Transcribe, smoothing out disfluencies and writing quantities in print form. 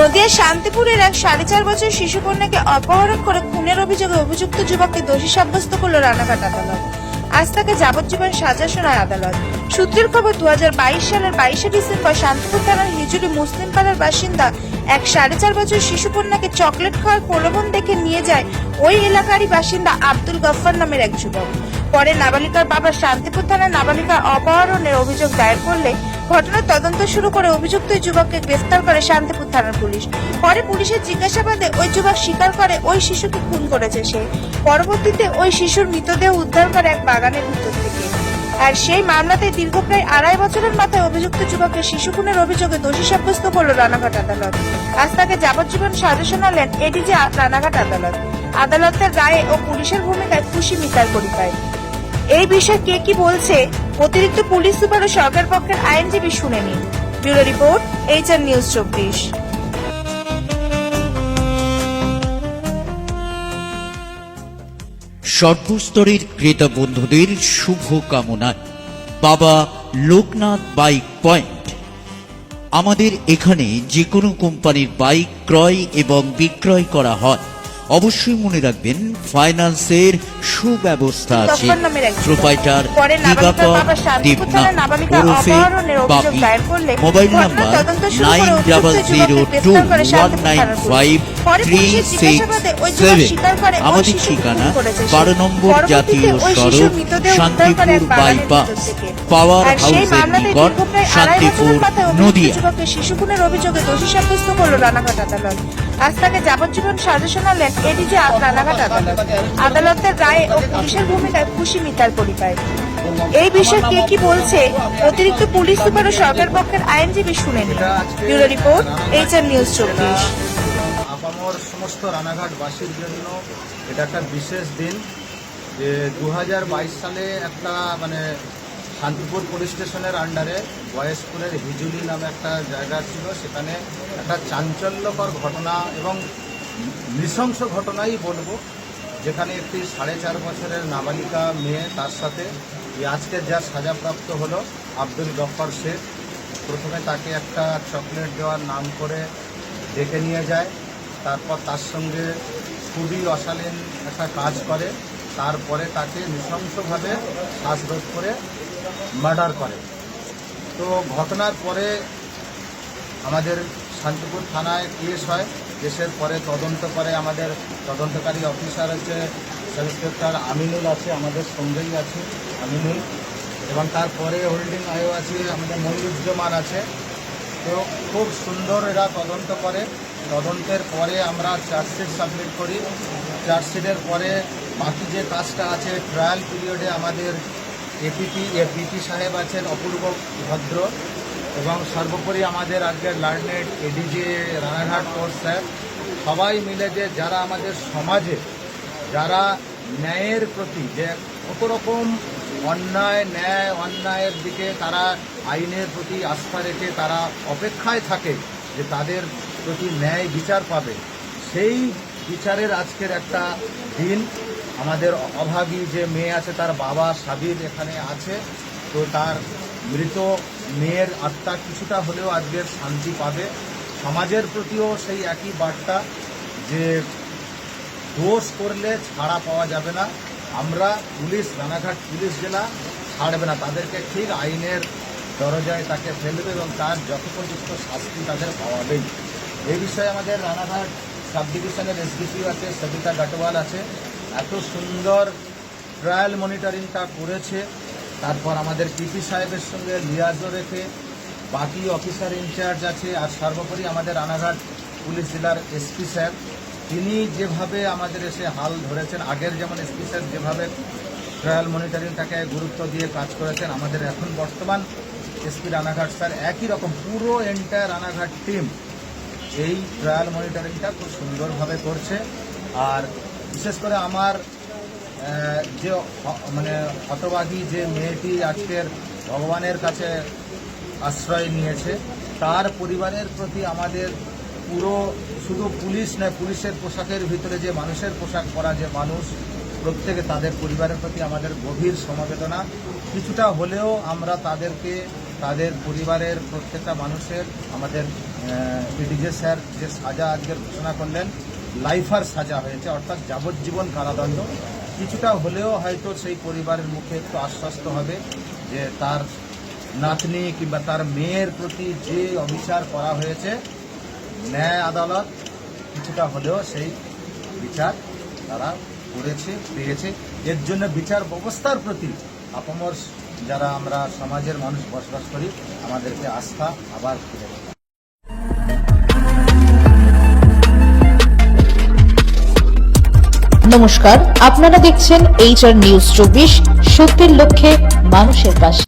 নদিয়ার শান্তিপুরের এক 4.5 বছর শিশু কন্যাকে অপহরণ করে খুনের অভিযোগে অভিযুক্ত যুবককে দোষী সাব্যস্ত করল রানাঘাট আদালত। আজ তাকে যাবজ্জীবন সাজা শোনায় আদালত। সূত্রের খবর, 2022 সালের 22শে ডিসেম্বর শান্তিপুর থানার হিজুলি মুসলিম পাড়ার বাসিন্দা এক 4.5 বছর শিশু কন্যাকে চকলেট খাওয়ার প্রলোভন দেখে নিয়ে যায় ওই এলাকারই বাসিন্দা আব্দুল গফফার নামের এক যুবক। পরে নাবালিকার বাবা শান্তিপুর থানায় নাবালিকার অপহরণের অভিযোগ দায়ের করলে ঘটনার তদন্ত শুরু করে অভিযুক্ত যুবককে গ্রেফতার করে শান্তিপুর থানার পুলিশ। পরে পুলিশের জিজ্ঞাসাবাদে ওই যুবক স্বীকার করে ওই শিশুকে খুন করেছে সে। পরবর্তীতে ওই শিশুর মৃতদেহ উদ্ধার করে এক বাগানের ভিতর থেকে। আর সেই মামলাতে দীর্ঘ প্রায় 2.5 বছরের মাথায় অভিযুক্ত যুবককে শিশু খুনের অভিযোগে দোষী সাব্যস্ত করল রানাঘাট আদালত। আজ তাকে যাবজ্জীবন সাজা শোনালেন এডিজি রানাঘাট আদালত। আদালতের রায়ে ও পুলিশের ভূমিকায় খুশি মিতার পরিবার। এই বিষয়ে কে কি বলছে অতিরিক্ত পুলিশ সুপার ও সরকার পক্ষের আইনজীবী শুনে নিন। Bureau report, HR news 24। সর্বস্তরের ক্রেতা বন্ধুদের শুভ কামনা। বাবা লোকনাথ বাইক পয়েন্ট। আমাদের এখানে যে কোনো কোম্পানির বাইক ক্রয় এবং বিক্রয় করা হয়। অবশ্যই মনে রাখবেন, ফাইন্যান্সের সুব্যবস্থা আছে। Proprietor mobile number 9002195367। আমাদের ঠিকানা 12 নম্বর জাতীয় সড়ক, শান্তিপুর বাইপাস, পাওয়ার হাউসের নিকট, শান্তিপুর, নদিয়া। শিশু খুনের অভিযোগে দোষী সাব্যস্ত করল রানাঘাট আদালত। আজ তাকে যাবজ্জীবন সাজা শোনালেন এডিজি রানাঘাট আদালত। আদালতের রায়ে ও পুলিশের ভূমিকায় খুশি মিতার পরিবার। এই বিষয়ে কে কি বলছে অতিরিক্ত পুলিশ সুপার ও সরকার পক্ষের আইনজীবী শুনে নিন। Bureau report, HR news 24। আপামর সমস্ত রানাঘাটবাসীর জন্য এটা একটা বিশেষ দিন যে 2022 সালে একটা শান্তিপুর পুলিশ স্টেশনের আন্ডারে বয়েসপুরের হিজুলি নামে একটা জায়গা ছিল। সেখানে একটা চাঞ্চল্যকর ঘটনা এবং নৃশংস ঘটনাই বলবো, যেখানে একটি 4.5 বছরের নাবালিকা মেয়ে, তার সাথে আজকের যা সাজাপ্রাপ্ত হলো আব্দুল গফফার শেখ, প্রথমে তাকে একটা চকলেট দেওয়ার নাম করে ডেকে নিয়ে যায়। তারপর তার সঙ্গে খুবই অশালীন একটা কাজ করে। তারপরে তাকে নৃশংসভাবে শ্বাসরোধ করে মার্ডার করে। তো ঘটনার পরে আমাদের শান্তিপুর থানায় কেস হয়। কেসের পরে তদন্ত করে আমাদের তদন্তকারী অফিসার হচ্ছে সাব ইন্সপেক্টর আমিনুল আছে, আমাদের সঙ্গেই আছে আমিনুল, এবং তারপরে হোল্ডিং আইও আছে আমাদের মনিরুজ্জামান আছে। তো খুব সুন্দর এরা তদন্ত করে। তদন্তের পরে আমরা চার্জশিট সাবমিট করি। চার্জশিটের পরে বাকি যে কাজটা আছে, ট্রায়াল পিরিয়ডে আমাদের এপিপি সাহেব আছেন অপূর্ব ভদ্র, এবং সর্বোপরি আমাদের আজকের learned ADG Ranaghat court sir, সবাই মিলে যে যারা আমাদের সমাজে যারা ন্যায়ের প্রতি যে কত রকম অন্যায়ের দিকে তারা আইনের প্রতি আস্থা রেখে তারা অপেক্ষায় থাকে যে তাদের প্রতি ন্যায় বিচার পাবে, সেই বিচারের আজকের একটা দিন। আমাদের অভাগী যে মেয়ে আছে, তার বাবা সাবির এখানে আছে। তো তার মৃত মেয়ের আত্মা কিছুটা হলেও আজকের শান্তি পাবে। সমাজের প্রতিও সেই একই বার্তা যে দোষ করলে ছাড়া পাওয়া যাবে না। আমরা পুলিশ, রানাঘাট পুলিশ জেলা ছাড়বে না, তাদেরকে ঠিক আইনের দরজায় তাকে ফেলবে এবং তার যথোপযুক্ত শাস্তি তাদের পাওয়াবেই। এই বিষয়ে আমাদের রানাঘাট সাব ডিভিশনের SDPO আছে, সবিতা গাটওয়াল আছে, এত সুন্দর ট্রায়াল মনিটরিংটা করেছে। তারপর আমাদের পিপি সাহেবের সঙ্গে লিয়াজও রেখে বাকি অফিসার ইনচার্জ আছে। আর সর্বোপরি আমাদের রানাঘাট পুলিশ জেলার SP স্যার, তিনি যেভাবে আমাদের এসে হাল ধরেছেন, আগের যেমন SP স্যার যেভাবে ট্রায়াল মনিটরিংটাকে গুরুত্ব দিয়ে কাজ করেছেন, আমাদের এখন বর্তমান SP রানাঘাট স্যার একই রকম পুরো এন্টায়ার রানাঘাট টিম এই ট্রায়াল মনিটরিংটা খুব সুন্দরভাবে করছে। আর বিশেষ করে আমার যে হতভাগী যে মেয়েটি আজকের ভগবানের কাছে আশ্রয় নিয়েছে, তার পরিবারের প্রতি আমাদের পুরো শুধু পুলিশ নয়, পুলিশের পোশাকের ভিতরে যে মানুষের পোশাক পরা যে মানুষ, প্রত্যেকে তাদের পরিবারের প্রতি আমাদের গভীর সমবেদনা। কিছুটা হলেও আমরা তাদেরকে তাদের পরিবারের প্রত্যেকটা মানুষের আমাদের এডিজে স্যার যে সাজা আজকের ঘোষণা করলেন, লাইফার সাজা হয়েছে, অর্থাৎ যাবজ্জীবন কারাদণ্ড। কিছুটা হলেও হয়তো সেই পরিবারের মুখে একটু আশ্বস্ত হবে যে তার নাতনি কিংবা তার মেয়ের প্রতি যে অবিচার করা হয়েছে, ন্যায় আদালত কিছুটা হলেও সেই বিচার তারা পেয়েছে। এর জন্য বিচার ব্যবস্থার প্রতি আপামর যারা আমরা সমাজের মানুষ বসবাস করি, আমাদেরকে আস্থা আবার ফিরে পেতে হবে। নমস্কার, আপনারা দেখছেন HR নিউজ 24, সত্যের লক্ষ্যে মানুষের পাশে।